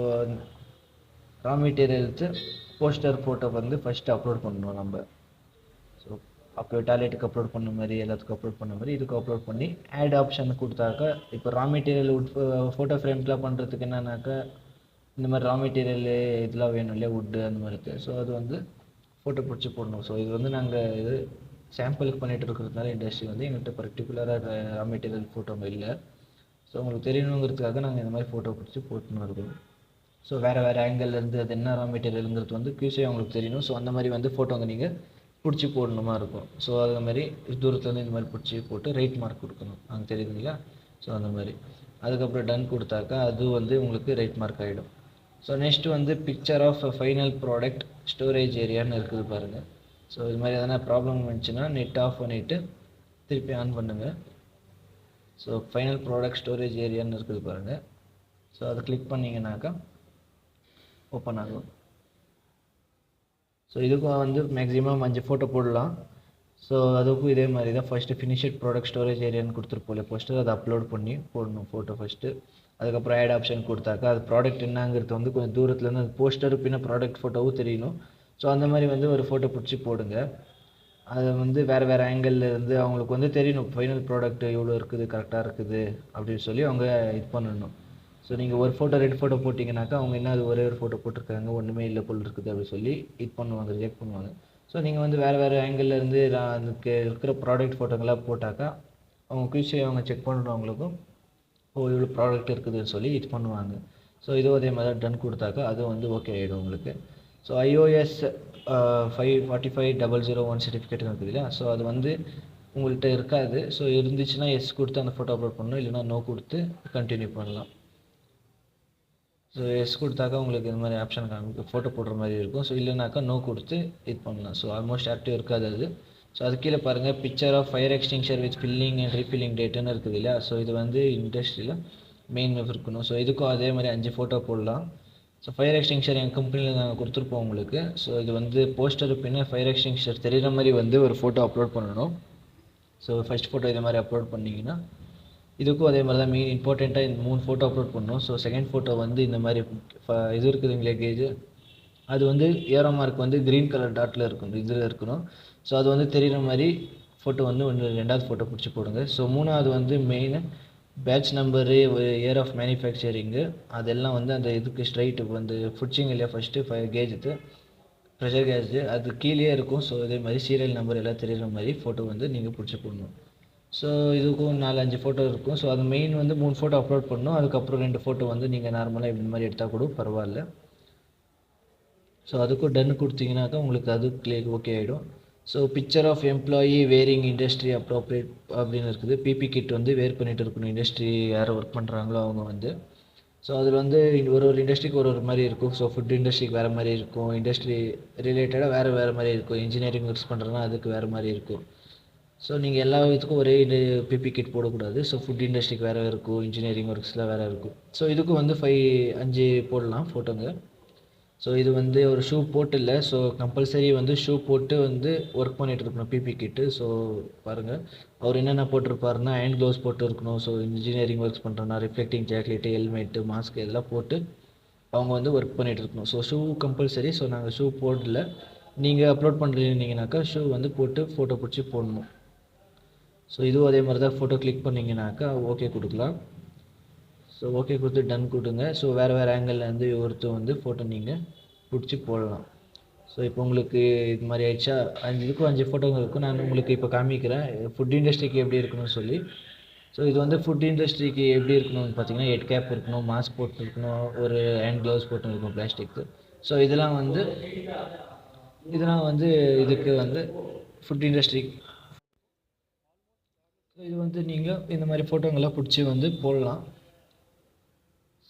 ரா மெட்டீரியலுக்கு போஸ்டர் ஃபோட்டோ வந்து ஃபஸ்ட்டு அப்லோட் பண்ணணும் நம்ம. ஸோ அப்போ டாய்லெட்டுக்கு அப்லோட் பண்ண மாதிரி எல்லாத்துக்கும் அப்லோட் பண்ண மாதிரி இதுக்கும் அப்லோட் பண்ணி ஆட் ஆப்ஷன் கொடுத்தாக்கா இப்போ ரா மெட்டீரியல் ஃபோட்டோ ஃப்ரேம்ஸ்லாம் பண்ணுறதுக்கு என்னன்னாக்கா இந்த மாதிரி ரா மெட்டீரியல் இதெல்லாம் வேணும் இல்லையா, வுட்டு அந்த மாதிரி இருக்குது. ஸோ அது வந்து ஃபோட்டோ பிடிச்சி போடணும். ஸோ இது வந்து நாங்கள் இது சாம்பிளுக்கு பண்ணிகிட்டு இருக்கிறதுனால இண்டஸ்ட்ரி வந்து எங்கள்கிட்ட பர்டிகுலராக ரா மெட்டீரியல் ஃபோட்டோங்க இல்லை. ஸோ உங்களுக்கு தெரியணுங்கிறதுக்காக நாங்கள் இந்த மாதிரி ஃபோட்டோ பிடிச்சி போட்டுன்னு இருக்கோம். ஸோ வேறு ஆங்கிள்லேருந்து அது என்ன ரா மெட்டீரியலுங்கிறது வந்து QC அவங்களுக்கு தெரியணும். ஸோ அந்த மாதிரி வந்து ஃபோட்டோங்க நீங்கள் பிடிச்சி போடணுமா இருக்கும். ஸோ அது மாதிரி தூரத்துலேருந்து இந்த மாதிரி பிடிச்சி போட்டு ரைட் மார்க் கொடுக்கணும், அங்கே தெரியுதுங்களா. ஸோ அந்த மாதிரி அதுக்கப்புறம் டன் கொடுத்தாக்கா அது வந்து உங்களுக்கு ரைட் மார்க் ஆகிடும். ஸோ நெக்ஸ்ட்டு வந்து picture of final product storage ஏரியான்னு இருக்குது பாருங்கள். ஸோ இது மாதிரி எதனா ப்ராப்ளம் வந்துச்சுன்னா நெட் ஆஃப் பண்ணிவிட்டு திருப்பி ஆன் பண்ணுங்கள். ஸோ ஃபைனல் ப்ராடக்ட் ஸ்டோரேஜ் ஏரியான்னு இருக்குது பாருங்கள். ஸோ அதை கிளிக் பண்ணிங்கனாக்கா ஓப்பன் ஆகும். ஸோ இதுக்கும் வந்து மேக்ஸிமம் 5 ஃபோட்டோ போடலாம். ஸோ அதுக்கும் இதே மாதிரி தான் ஃபஸ்ட்டு ஃபினிஷட் ப்ராடக்ட் ஸ்டோரேஜ் ஏரியான்னு கொடுத்துருப்போம் போஸ்டர், அதை அப்லோட் பண்ணி போடணும் ஃபோட்டோ ஃபஸ்ட்டு. அதுக்கப்புறம் ஆட் ஆப்ஷன் கொடுத்தாக்கா அது ப்ராடக்ட் என்னங்கிறது வந்து கொஞ்சம் தூரத்துலேருந்து அந்த போஸ்டர் பின்ன ப்ராடக்ட் ஃபோட்டோவும் தெரியணும். ஸோ அந்த மாதிரி வந்து ஒரு ஃபோட்டோ பிடிச்சி போடுங்க. அதை வந்து வேறு ஆங்கிளில் இருந்து அவங்களுக்கு வந்து தெரியணும் ஃபைனல் ப்ராடக்ட் எவ்வளோ இருக்குது, கரெக்டாக இருக்குது அப்படின்னு சொல்லி அவங்க இது பண்ணணும். ஸோ நீங்கள் ஒரு ஃபோட்டோ 2 ஃபோட்டோ போட்டிங்கனாக்கா அவங்க என்ன அது ஒரே ஒரு ஃபோட்டோ போட்டிருக்காங்க ஒன்றுமே இல்லை போல் இருக்குது அப்படின்னு சொல்லி இது பண்ணுவாங்க, ரிஜெக்ட் பண்ணுவாங்க. ஸோ நீங்கள் வந்து வேறு ஆங்கிளில் இருந்து அதுக்கு இருக்கிற ப்ராடக்ட் ஃபோட்டோங்களாக போட்டாக்கா அவங்க QC அவங்க செக் பண்ணுறவங்களுக்கும் இவ்வளோ ப்ராடக்ட் இருக்குதுன்னு சொல்லி இது பண்ணுவாங்க. ஸோ இதுவும் அதே மாதிரி டன் கொடுத்தாக்கா அது வந்து ஓகே ஆகிடும் உங்களுக்கு. ஸோ iOS 545.001 சர்டிஃபிகேட் இருக்குது இல்லையா, ஸோ அது வந்து உங்கள்கிட்ட இருக்காது. ஸோ இருந்துச்சுன்னா எஸ் கொடுத்து அந்த ஃபோட்டோ அப்லோட் பண்ணணும், இல்லைனா நோ கொடுத்து கண்டினியூ பண்ணலாம். ஸோ எஸ் கொடுத்தாக்கா உங்களுக்கு இந்த மாதிரி ஆப்ஷன் காமிக்கும், ஃபோட்டோ போடுற மாதிரி இருக்கும். ஸோ இல்லைனாக்கா நோ கொடுத்து இது பண்ணலாம். ஸோ ஆல்மோஸ்ட் ஆக்டிவ் இருக்காது அது. ஸோ அது கீழே பாருங்கள் picture of fire extinguisher with filling and refilling டேட்டுன்னு இருக்குது இல்லையா. ஸோ இது வந்து இண்டஸ்ட்ரியில் மெயின் இருக்கணும். ஸோ இதுக்கும் அதே மாதிரி 5 ஃபோட்டோ போடலாம். ஸோ ஃபயர் எக்ஸ்டிங்ஷர் எங்கள் கம்பெனியில் நாங்கள் கொடுத்துருப்போம் உங்களுக்கு. ஸோ இது வந்து போஸ்டர் பின்ன ஃபயர் எக்ஸ்டிங்ஷர் தெரிகிற மாதிரி வந்து ஒரு ஃபோட்டோ அப்லோட் பண்ணணும். ஸோ ஃபஸ்ட் ஃபோட்டோ இதை மாதிரி அப்லோட் பண்ணிங்கன்னா இதுக்கும் அதே மாதிரி தான் மெயின் இம்பார்ட்டண்ட்டாக இந்த 3 ஃபோட்டோ அப்லோட் பண்ணணும். ஸோ செகண்ட் ஃபோட்டோ வந்து இந்த மாதிரி இது இருக்குதுங்களே கேஜ், அது வந்து ஏரோ மார்க் வந்து க்ரீன் கலர் டாட்டில் இருக்கணும், இதில் இருக்கணும். ஸோ அது வந்து தெரிகிற மாதிரி ஃபோட்டோ வந்து ரெண்டாவது ஃபோட்டோ பிடிச்சி போடுங்க. ஸோ மூணாவது வந்து main batch number, year of manufacturing, அதெல்லாம் வந்து அந்த இதுக்கு ஸ்ட்ரைட்டு வந்து பிடிச்சிங்க இல்லையா ஃபஸ்ட்டு கேஜுக்கு ப்ரெஷர் கேஜ் அது கீழே இருக்கும். ஸோ இதே மாதிரி சீரியல் நம்பர் எல்லாம் தெரிகிற மாதிரி ஃபோட்டோ வந்து நீங்கள் பிடிச்சி போடணும். ஸோ இதுக்கும் 4-5 ஃபோட்டோ இருக்கும். ஸோ அது மெயின் வந்து 3 ஃபோட்டோ அப்லோட் பண்ணணும். அதுக்கப்புறம் 2 ஃபோட்டோ வந்து நீங்கள் நார்மலாக இந்த மாதிரி எடுத்தால் கூட பரவாயில்ல. ஸோ அதுக்கும் டன் கொடுத்தீங்கன்னாக்கா உங்களுக்கு அது கிளியர் ஓகே ஆகிடும். So picture of employee wearing industry appropriate அப்படின்னு இருக்குது. பிபி கிட் வந்து வேர் பண்ணிகிட்டு இருக்கணும் இண்டஸ்ட்ரி யார் ஒர்க் பண்ணுறாங்களோ அவங்க வந்து. ஸோ அதில் வந்து ஒரு இண்டஸ்ட்ரிக்கு ஒரு மாதிரி இருக்கும். ஸோ ஃபுட் இண்டஸ்ட்ரிக்கு வேறு மாதிரி இருக்கும், இண்டஸ்ட்ரி ரிலேட்டடாக வேறு மாதிரி இருக்கும், இன்ஜினியரிங் ஒர்க்ஸ் பண்ணுறதுனா அதுக்கு வேறு மாதிரி இருக்கும். ஸோ நீங்கள் எல்லா இதுக்கும் ஒரே பிபி கிட் போடக்கூடாது. ஸோ ஃபுட் இண்டஸ்ட்ரிக்கு வேறு இருக்கும், இன்ஜினியரிங் ஒர்க்ஸில் வேறு இருக்கும். ஸோ இதுக்கும் வந்து 5 போடலாம் ஃபோட்டோங்க. ஸோ இது வந்து ஒரு ஷூ போட்டு இல்லை, ஸோ கம்பல்சரி வந்து ஷூ போட்டு வந்து ஒர்க் பண்ணிகிட்டு இருக்கணும் பிபி கிட்டு. ஸோ பாருங்கள் அவர் என்னென்ன போட்டிருப்பாருன்னா ஹேண்ட் க்ளவுஸ் போட்டு இருக்கணும். ஸோ இன்ஜினியரிங் ஒர்க்ஸ் பண்ணுறோன்னா ரிஃப்ளெக்டிங் ஜாக்கெட்டு, ஹெல்மெட்டு, மாஸ்க் இதெல்லாம் போட்டு அவங்க வந்து ஒர்க் பண்ணிகிட்டு இருக்கணும். So shoe compulsory. ஸோ நாங்கள் ஷூ போடல, நீங்கள் அப்லோட் பண்ணிருந்தீங்கனாக்கா ஷூ வந்து போட்டு ஃபோட்டோ பிடிச்சி போடணும். ஸோ இதுவும் அதே மாதிரி தான். ஃபோட்டோ கிளிக் பண்ணிங்கனாக்கா ஓகே கொடுக்கலாம். ஸோ ஓகே கொடுத்து டன் கொடுங்க. ஸோ வேறு ஆங்கிள்லேருந்து ஒருத்தர் வந்து ஃபோட்டோ நீங்கள் பிடிச்சி போடலாம். ஸோ இப்போ உங்களுக்கு இது மாதிரி ஆயிடுச்சா, 5 ஃபோட்டோங்க இருக்கும். நான் உங்களுக்கு இப்போ காமிக்கிறேன் ஃபுட் இண்டஸ்ட்ரிக்கு எப்படி இருக்கணும்னு சொல்லி. ஸோ இது வந்து ஃபுட் இண்டஸ்ட்ரிக்கு எப்படி இருக்கணும்னு பார்த்தீங்கன்னா, ஹெட் கேப் இருக்கணும், மாஸ்க் போட்டு இருக்கணும், ஒரு ஹேண்ட் க்ளவுஸ் போட்டு இருக்கணும் பிளாஸ்டிக்கு. ஸோ இதெல்லாம் வந்து இதுக்கு வந்து ஃபுட் இண்டஸ்ட்ரி. ஸோ இது வந்து நீங்கள் இந்த மாதிரி ஃபோட்டோங்கள்லாம் பிடிச்சி வந்து போடலாம்.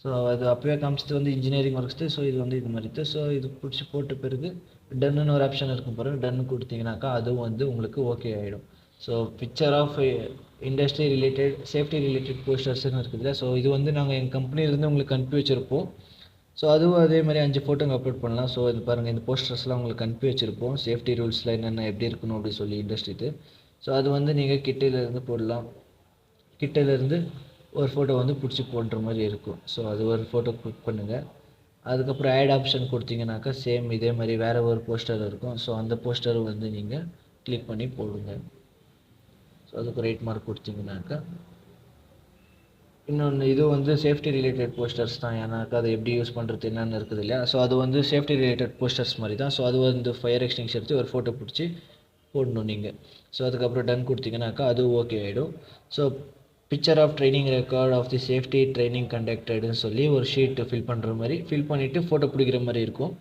ஸோ அது அப்போவே காமிச்சது வந்து இன்ஜினியரிங் ஒர்க்ஸ்து. ஸோ இது வந்து இது மாதிரி. ஸோ இது பிடிச்சி போட்ட பிறகு டன்னுன்னு ஒரு ஆப்ஷன் இருக்கும் பாருங்க. டன்னு கொடுத்தீங்கன்னாக்கா அதுவும் வந்து உங்களுக்கு ஓகே ஆகிடும். So picture of industry related safety related போஸ்டர்ஸ்னு இருக்குது. ஸோ இது வந்து நாங்கள் எங்கள் கம்பெனிலேருந்து உங்களுக்கு அனுப்பி வச்சுருப்போம். ஸோ அதுவும் அதே மாதிரி 5 ஃபோட்டோங்க அப்லோட் பண்ணலாம். ஸோ இது பாருங்கள், இந்த போஸ்டர்ஸ்லாம் உங்களுக்கு அனுப்பி வச்சுருப்போம். சேஃப்டி ரூல்ஸில் என்னென்ன எப்படி இருக்கணும் அப்படி சொல்லி இண்டஸ்ட்ரிக்கு. ஸோ அது வந்து நீங்கள் கிட்டையிலேருந்து போடலாம். கிட்டையிலேருந்து ஒரு ஃபோட்டோ வந்து பிடிச்சி போடுற மாதிரி இருக்கும். ஸோ அது ஒரு ஃபோட்டோ கிளிக் பண்ணுங்கள். அதுக்கப்புறம் ஆட் ஆப்ஷன் கொடுத்தீங்கன்னாக்கா சேம் இதே மாதிரி வேறு ஒரு போஸ்டர் இருக்கும். ஸோ அந்த போஸ்டர் வந்து நீங்கள் கிளிக் பண்ணி போடுங்க. ஸோ அதுக்கு ரைட் மார்க் கொடுத்தீங்கன்னாக்கா இன்னொன்று இது வந்து சேஃப்டி ரிலேட்டட் போஸ்டர்ஸ் தான். ஏன்னாக்கா அதை எப்படி யூஸ் பண்ணுறது என்னென்னு இருக்குது இல்லையா. ஸோ அது வந்து சேஃப்டி ரிலேட்டட் போஸ்டர்ஸ் மாதிரி தான். ஸோ அது வந்து ஃபயர் எக்ஸ்டிங்ஷர் எடுத்து ஒரு ஃபோட்டோ பிடிச்சி போடணும் நீங்கள். ஸோ அதுக்கப்புறம் டன் கொடுத்தீங்கன்னாக்கா அது ஓகே ஆகிடும். So picture of training record of the safety training கண்டக்டடுன்னு சொல்லி ஒரு ஷீட்டு ஃபில் பண்ணுற மாதிரி ஃபில் பண்ணிவிட்டு ஃபோட்டோ பிடிக்கிற மாதிரி இருக்கும்.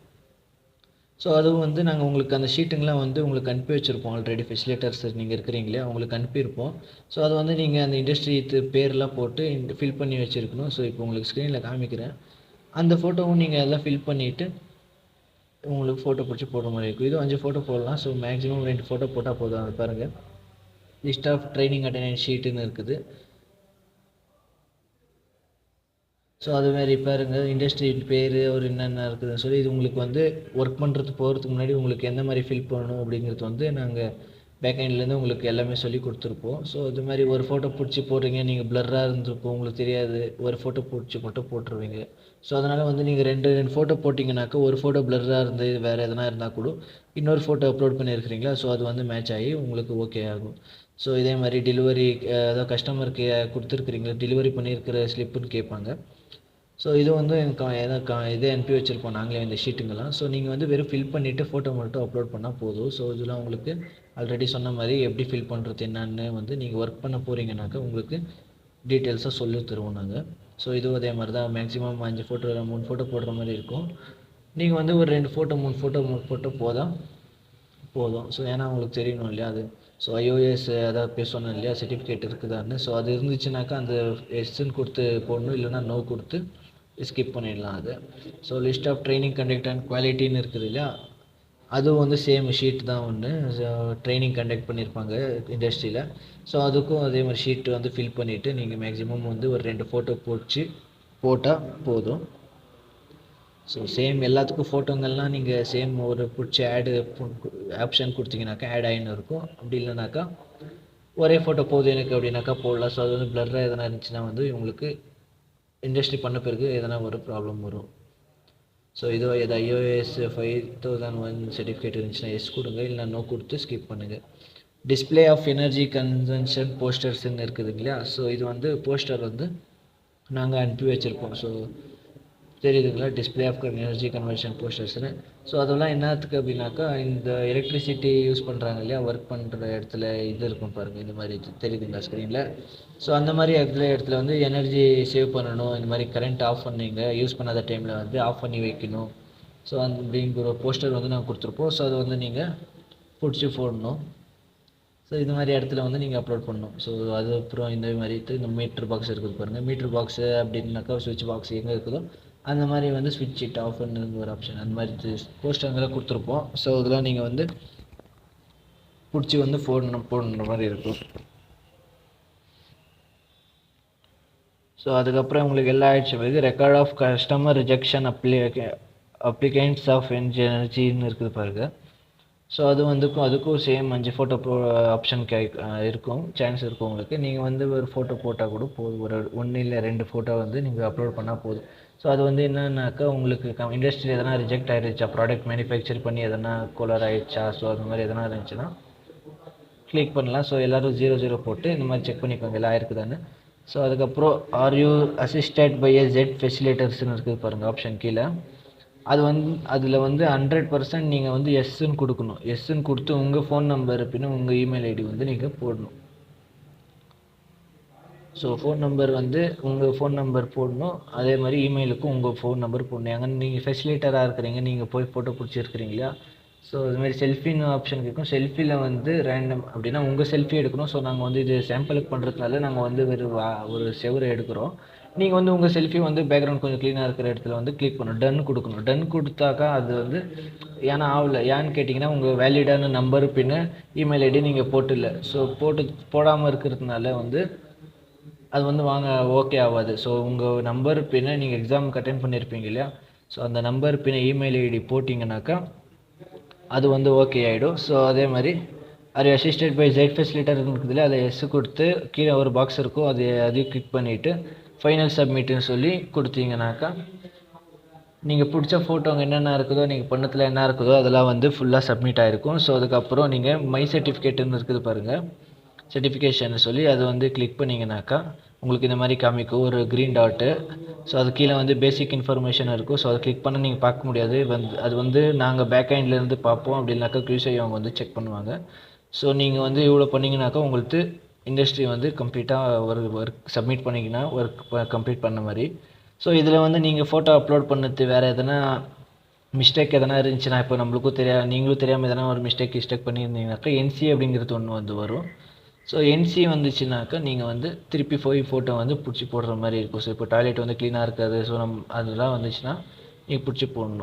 ஸோ அதுவும் வந்து நாங்கள் உங்களுக்கு அந்த ஷீட்டுங்கெலாம் வந்து உங்களுக்கு அனுப்பி வச்சுருப்போம். ஆல்ரெடி ஃபெசிலேட்டர்ஸ் நீங்கள் இருக்கிறீங்களே அவங்களுக்கு அனுப்பியிருப்போம். ஸோ அது வந்து நீங்கள் அந்த இண்டஸ்ட்ரி பேர்லாம் போட்டு ஃபில் பண்ணி வச்சுருக்கணும். ஸோ இப்போ உங்களுக்கு ஸ்க்ரீனில் காமிக்கிறேன். அந்த ஃபோட்டோவும் நீங்கள் எல்லாம் ஃபில் பண்ணிவிட்டு உங்களுக்கு ஃபோட்டோ பிடிச்சி போடுற மாதிரி இருக்கும். இதுவும் 5 ஃபோட்டோ போடலாம். ஸோ மேக்ஸிமம் 2 ஃபோட்டோ போட்டால் போதும். அது பாருங்கள், லிஸ்ட் ஆஃப் ட்ரைனிங் அட்டெண்டன்ஸ் ஷீட்டுன்னு இருக்குது. ஸோ அதுமாரி பாருங்கள், இண்டஸ்ட்ரி பேர் ஒரு என்னென்ன இருக்குதுன்னு சொல்லி இது உங்களுக்கு வந்து ஒர்க் பண்ணுறது போகிறதுக்கு முன்னாடி உங்களுக்கு எந்த மாதிரி ஃபில் பண்ணணும் அப்படிங்கிறது வந்து நாங்கள் பேக்ஹெண்ட்லேருந்து உங்களுக்கு எல்லாமே சொல்லி கொடுத்துருப்போம். ஸோ இது மாதிரி ஒரு ஃபோட்டோ பிடிச்சி போடுறீங்க, நீங்கள் பிளர்ராக இருந்திருப்போம், உங்களுக்கு தெரியாது, ஒரு ஃபோட்டோ பிடிச்சி மட்டும் போட்டுருவீங்க. ஸோ அதனால் வந்து நீங்கள் ரெண்டு ஃபோட்டோ போட்டிங்கனாக்கா ஒரு ஃபோட்டோ பிளர்ராக இருந்து வேறு எதனா இருந்தால் கூட இன்னொரு ஃபோட்டோ அப்லோட் பண்ணியிருக்கிறீங்களா, ஸோ அது வந்து மேட்ச் ஆகி உங்களுக்கு ஓகே ஆகும். ஸோ இதே மாதிரி டெலிவரி அதாவது கஸ்டமருக்கு கொடுத்துருக்குறீங்களா, டெலிவரி பண்ணியிருக்கிற ஸ்லிப்புன்னு கேட்பாங்க. ஸோ இது வந்து இதே அனுப்பி வச்சுருப்போம் நாங்களே இந்த ஷீட்டுங்கெல்லாம். ஸோ நீங்கள் வந்து வெறும் ஃபில் பண்ணிவிட்டு ஃபோட்டோ மட்டும் அப்லோட் பண்ணால் போதும். ஸோ இதெல்லாம் உங்களுக்கு ஆல்ரெடி சொன்ன மாதிரி எப்படி ஃபில் பண்ணுறது என்னன்னு வந்து நீங்கள் ஒர்க் பண்ண போகிறீங்கனாக்கா உங்களுக்கு டீட்டெயில்ஸாக சொல்லி தருவோம் நாங்கள். ஸோ இதுவும் அதே மாதிரி தான். மேக்ஸிமம் 5 ஃபோட்டோ 3 ஃபோட்டோ போடுற மாதிரி இருக்கும். நீங்கள் வந்து ஒரு 2 ஃபோட்டோ 3 ஃபோட்டோ போதும். ஸோ ஏன்னா உங்களுக்கு தெரியணும் இல்லையா அது. ஸோ ஐஓஎஸ் அதாவது சொன்னேன் இல்லையா சர்டிஃபிகேட் இருக்குதான்னு. ஸோ அது இருந்துச்சுனாக்கா அந்த எஸ்ன்னு கொடுத்து போடணும், இல்லைனா நோ கொடுத்து ஸ்கிப் பண்ணிடலாம் அது. So list of training conduct and குவாலிட்டின்னு இருக்குது இல்லையா, அதுவும் வந்து சேம் ஷீட் தான் ஒன்று. ட்ரைனிங் கண்டக்ட் பண்ணியிருப்பாங்க இண்டஸ்ட்ரியில். ஸோ அதுக்கும் அதே மாதிரி ஷீட் வந்து ஃபில் பண்ணிவிட்டு நீங்கள் மேக்ஸிமம் வந்து ஒரு 2 ஃபோட்டோ போட்டால் போதும். ஸோ சேம் எல்லாத்துக்கும் ஃபோட்டோங்கள்லாம் நீங்கள் சேம் ஒரு பிடிச்ச ஆடு ஆப்ஷன் கொடுத்தீங்கனாக்கா ஆட் ஆகின்னு இருக்கும். அப்படி இல்லைனாக்கா ஒரே ஃபோட்டோ போதும் எனக்கு அப்படின்னாக்கா போடலாம். ஸோ அது வந்து பிளர்ராக எதனா இருந்துச்சுன்னா வந்து உங்களுக்கு இண்டஸ்ட்ரி பண்ண பிறகு எதனா ஒரு ப்ராப்ளம் வரும். ஸோ இதோ எது ஐஓஎஸ் 5001 சர்டிஃபிகேட் இருந்துச்சுன்னா எஸ் கொடுங்க, இல்லை நோ கொடுத்து ஸ்கிப் பண்ணுங்கள். டிஸ்பிளே ஆஃப் எனர்ஜி கன்சம்ஷன் போஸ்டர்ஸ்ன்னு இருக்குது இல்லையா. ஸோ இது வந்து போஸ்டர் வந்து நாங்கள் அனுப்பி வச்சுருப்போம். ஸோ தெரியுதுங்களா, டிஸ்பிளே ஆஃப் எனர்ஜி கன்வர்ஷன் போஸ்டர்ஸ்னு. ஸோ அதெல்லாம் என்னத்துக்கு அப்படின்னாக்கா இந்த எலக்ட்ரிசிட்டி யூஸ் பண்ணுறாங்க இல்லையா, ஒர்க் பண்ணுற இடத்துல இது இருக்கும் பாருங்கள், இந்த மாதிரி தெரியுதுங்களா ஸ்க்ரீனில். ஸோ அந்த மாதிரி இடத்துல வந்து எனர்ஜி சேவ் பண்ணணும், இந்த மாதிரி கரண்ட் ஆஃப் பண்ணிங்க யூஸ் பண்ணாத டைமில் வந்து ஆஃப் பண்ணி வைக்கணும். ஸோ அந்த அப்படிங்கிற போஸ்டர் வந்து நாங்கள் கொடுத்துருப்போம். ஸோ அது வந்து நீங்கள் பிடிச்சி போடணும். ஸோ இது மாதிரி இடத்துல வந்து நீங்கள் அப்லோட் பண்ணணும். ஸோ அது அப்புறம் இந்த மாதிரி இந்த மீட்ரு பாக்ஸ் இருக்குது பாருங்கள். மீட்ரு பாக்ஸு அப்படின்னாக்கா சுவிட்ச் பாக்ஸ் எங்கே இருக்குதோ அந்த மாதிரி வந்து ஸ்விட்ச் இட் ஆஃப்னு ஒரு ஆப்ஷன் அந்த மாதிரி போஸ்டர்லாம் கொடுத்துருப்போம். ஸோ இதெல்லாம் நீங்கள் வந்து பிடிச்சி வந்து போடணுன்ற மாதிரி இருக்கும். ஸோ அதுக்கப்புறம் உங்களுக்கு எல்லா ஆயிடுச்சு பிறகு record of customer rejection appliances of எனர்ஜின்னு இருக்குது பாருங்க. ஸோ அது வந்து அதுக்கும் சேம் 5 ஃபோட்டோ ஆப்ஷன் இருக்கும், சான்ஸ் இருக்கும் உங்களுக்கு. நீங்கள் வந்து ஒரு ஃபோட்டோ போட்டால் கூட போதும், ஒரு 1 இல்லை 2 ஃபோட்டோ வந்து நீங்கள் அப்லோட் பண்ணால் போதும். ஸோ அது வந்து என்னன்னாக்கா உங்களுக்கு இண்டஸ்ட்ரியில் எதனா ரிஜெக்ட் ஆகிடுச்சா, ப்ராடக்ட் மேனுஃபேக்சர் பண்ணி எதனா கோலர் ஆகிடுச்சா, ஸோ அது மாதிரி எதனா இருந்துச்சுன்னா கிளிக் பண்ணலாம். ஸோ எல்லோரும் 00 போட்டு இந்த மாதிரி செக் பண்ணிக்கோங்க எல்லாம் இருக்குதான்னு. ஸோ அதுக்கப்புறம் are you assisted by a jet ஃபெசிலேட்டர்ஸ்னு இருக்குது பாருங்கள் ஆப்ஷன் கீழே. அது வந்து அதில் வந்து 100% நீங்கள் வந்து எஸ்ன்னு கொடுக்கணும். எஸ்ன்னு கொடுத்து உங்கள் ஃபோன் நம்பர் பின்ன உங்கள் இமெயில் ஐடி வந்து நீங்கள் போடணும். ஸோ ஃபோன் நம்பர் வந்து உங்கள் ஃபோன் நம்பர் போடணும், அதே மாதிரி இமெயிலுக்கும் உங்கள் ஃபோன் நம்பர் போடணும். ஏன்னா நீங்கள் ஃபெசிலேட்டராக இருக்கிறீங்க, நீங்கள் போய் ஃபோட்டோ பிடிச்சிருக்கிறீங்களா. ஸோ இதுமாதிரி செல்ஃபின்னு ஆப்ஷன் இருக்கும். செல்ஃபியில் வந்து ரேண்டம் அப்படின்னா உங்கள் செல்ஃபி எடுக்கணும். ஸோ நாங்கள் வந்து இது சாம்பிளுக்கு பண்ணுறதுனால நாங்கள் வந்து ஒரு செவரை எடுக்கிறோம். நீங்கள் வந்து உங்கள் செல்ஃபி வந்து பேக்ரவுண்ட் கொஞ்சம் க்ளீனாக இருக்கிற இடத்துல வந்து கிளிக் பண்ணணும், டன் கொடுக்கணும். டன் கொடுத்தாக்கா அது வந்து ஏன்னா ஆகல, ஏன்னு கேட்டிங்கன்னா உங்கள் வேலிடான நம்பர் பின்ன இமெயில் ஐடி நீங்கள் போட்டில்ல. ஸோ போடாமல் இருக்கிறதுனால வந்து அது வந்து ஓகே ஆகாது. ஸோ உங்கள் நம்பர் பின்ன நீங்கள் எக்ஸாமுக்கு அட்டென்ட் பண்ணியிருப்பீங்க இல்லையா, ஸோ அந்த நம்பர் பின்ன இமெயில் ஐடி போட்டிங்கனாக்கா அது வந்து ஓகே ஆகிடும். ஸோ அதே மாதிரி அது அசிஸ்டட் பை ஜெட் ஃபெசிலேட்டர் இருக்குதுல, அதை எஸ் கொடுத்து கீழே ஒரு பாக்ஸ் இருக்கும், அதையும் கிளிக் பண்ணிவிட்டு ஃபைனல் சப்மிட்னு சொல்லி கொடுத்தீங்கனாக்கா நீங்கள் பிடிச்ச ஃபோட்டோங்க என்னென்ன இருக்குதோ, நீங்கள் பண்ணத்தில் என்ன இருக்குதோ அதெல்லாம் வந்து ஃபுல்லாக சப்மிட் ஆகிருக்கும். ஸோ அதுக்கப்புறம் நீங்கள் மை சர்டிஃபிகேட்டுன்னு இருக்குது பாருங்கள், சர்டிஃபிகேஷன் சொல்லி அது வந்து கிளிக் பண்ணிங்கனாக்கா உங்களுக்கு இந்த மாதிரி காமிக்கும் ஒரு க்ரீன் டாட்டு. ஸோ அது கீழே வந்து பேசிக் இன்ஃபர்மேஷன் இருக்கும். ஸோ அதை கிளிக் பண்ண நீங்கள் பார்க்க முடியாது. அது வந்து நாங்கள் பேக் ஹேண்ட்லேருந்து பார்ப்போம், அப்படின்னாக்கா QCI அவங்க வந்து செக் பண்ணுவாங்க. ஸோ நீங்கள் வந்து இவ்வளோ பண்ணிங்கனாக்கா உங்களுக்கு இண்டஸ்ட்ரி வந்து கம்ப்ளீட்டாக ஒரு ஒர்க் சப்மிட் பண்ணிங்கன்னா ஒர்க் கம்ப்ளீட் பண்ண மாதிரி. ஸோ இதில் வந்து நீங்கள் ஃபோட்டோ அப்லோட் பண்ணது வேறு எதனா மிஸ்டேக் எதனா இருந்துச்சுன்னா, இப்போ நம்மளுக்கும் நீங்களும் தெரியாமல் எதனா ஒரு மிஸ்டேக் பண்ணியிருந்தீங்கனாக்கா NC அப்படிங்கிறது ஒன்று வந்து வரும். ஸோ NC வந்துச்சுனாக்கா நீங்கள் வந்து திருப்பி போய் ஃபோட்டோ வந்து பிடிச்சி போடுற மாதிரி இருக்கும். ஸோ இப்போ டாய்லெட் வந்து க்ளீனாக இருக்காது, ஸோ அதெல்லாம் வந்துச்சுன்னா நீங்கள் பிடிச்சி போடணும்.